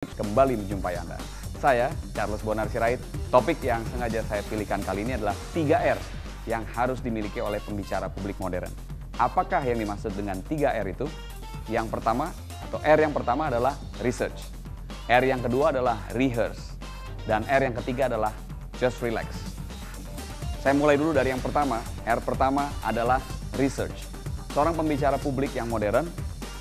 kembali menjumpai Anda. Saya, Charles Bonar Sirait. Topik yang sengaja saya pilihkan kali ini adalah 3R yang harus dimiliki oleh pembicara publik modern. Apakah yang dimaksud dengan 3R itu? Yang pertama, atau R yang pertama adalah research. R yang kedua adalah rehearse. Dan R yang ketiga adalah just relax. Saya mulai dulu dari yang pertama. R pertama adalah research. Seorang pembicara publik yang modern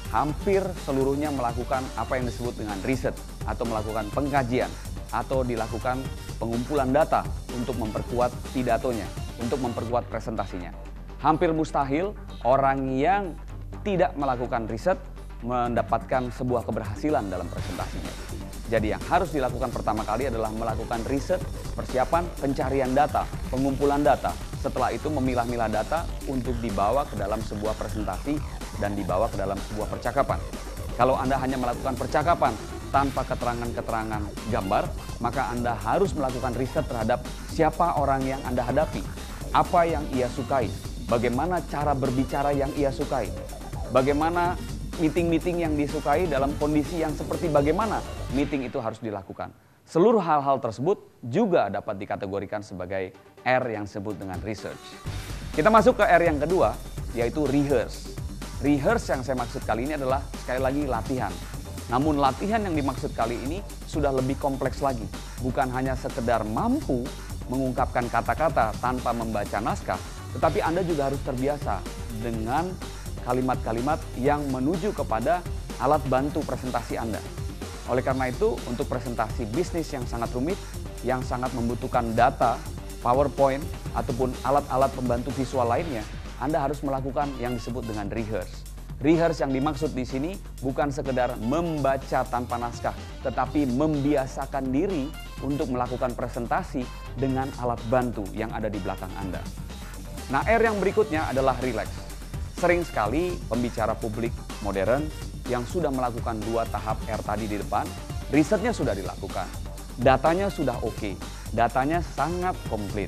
hampir seluruhnya melakukan apa yang disebut dengan riset atau melakukan pengkajian atau dilakukan pengumpulan data untuk memperkuat pidatonya, untuk memperkuat presentasinya. Hampir mustahil orang yang tidak melakukan riset mendapatkan sebuah keberhasilan dalam presentasinya. Jadi yang harus dilakukan pertama kali adalah melakukan riset, persiapan, pencarian data, pengumpulan data. Setelah itu memilah-milah data untuk dibawa ke dalam sebuah presentasi dan dibawa ke dalam sebuah percakapan. Kalau Anda hanya melakukan percakapan tanpa keterangan-keterangan gambar, maka Anda harus melakukan riset terhadap siapa orang yang Anda hadapi, apa yang ia sukai, bagaimana cara berbicara yang ia sukai, bagaimana meeting-meeting yang disukai dalam kondisi yang seperti bagaimana meeting itu harus dilakukan. Seluruh hal-hal tersebut juga dapat dikategorikan sebagai R yang disebut dengan research. Kita masuk ke R yang kedua, yaitu rehearse. Rehearse yang saya maksud kali ini adalah sekali lagi latihan. Namun latihan yang dimaksud kali ini sudah lebih kompleks lagi. Bukan hanya sekedar mampu mengungkapkan kata-kata tanpa membaca naskah, tetapi Anda juga harus terbiasa dengan kalimat-kalimat yang menuju kepada alat bantu presentasi Anda. Oleh karena itu, untuk presentasi bisnis yang sangat rumit, yang sangat membutuhkan data, PowerPoint, ataupun alat-alat pembantu visual lainnya, Anda harus melakukan yang disebut dengan rehearse. Rehearse yang dimaksud di sini bukan sekedar membaca tanpa naskah, tetapi membiasakan diri untuk melakukan presentasi dengan alat bantu yang ada di belakang Anda. Nah, R yang berikutnya adalah relax. Sering sekali pembicara publik modern yang sudah melakukan 2 tahap R tadi di depan, risetnya sudah dilakukan, datanya sudah oke, datanya sangat komplit.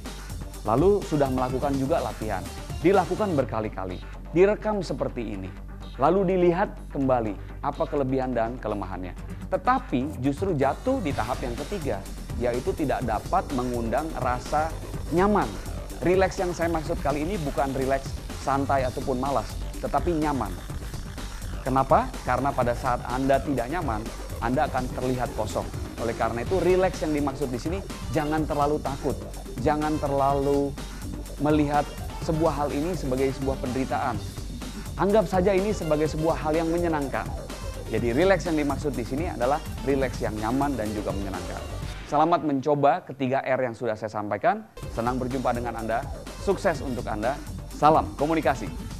Lalu sudah melakukan juga latihan, dilakukan berkali-kali, direkam seperti ini. Lalu dilihat kembali apa kelebihan dan kelemahannya. Tetapi justru jatuh di tahap yang ketiga, yaitu tidak dapat mengundang rasa nyaman. Relax yang saya maksud kali ini bukan relax santai ataupun malas, tetapi nyaman. Kenapa? Karena pada saat Anda tidak nyaman, Anda akan terlihat kosong. Oleh karena itu, relax yang dimaksud di sini jangan terlalu takut, jangan terlalu melihat sebuah hal ini sebagai sebuah penderitaan. Anggap saja ini sebagai sebuah hal yang menyenangkan. Jadi relax yang dimaksud di sini adalah relax yang nyaman dan juga menyenangkan. Selamat mencoba ketiga R yang sudah saya sampaikan. Senang berjumpa dengan Anda. Sukses untuk Anda. Salam komunikasi.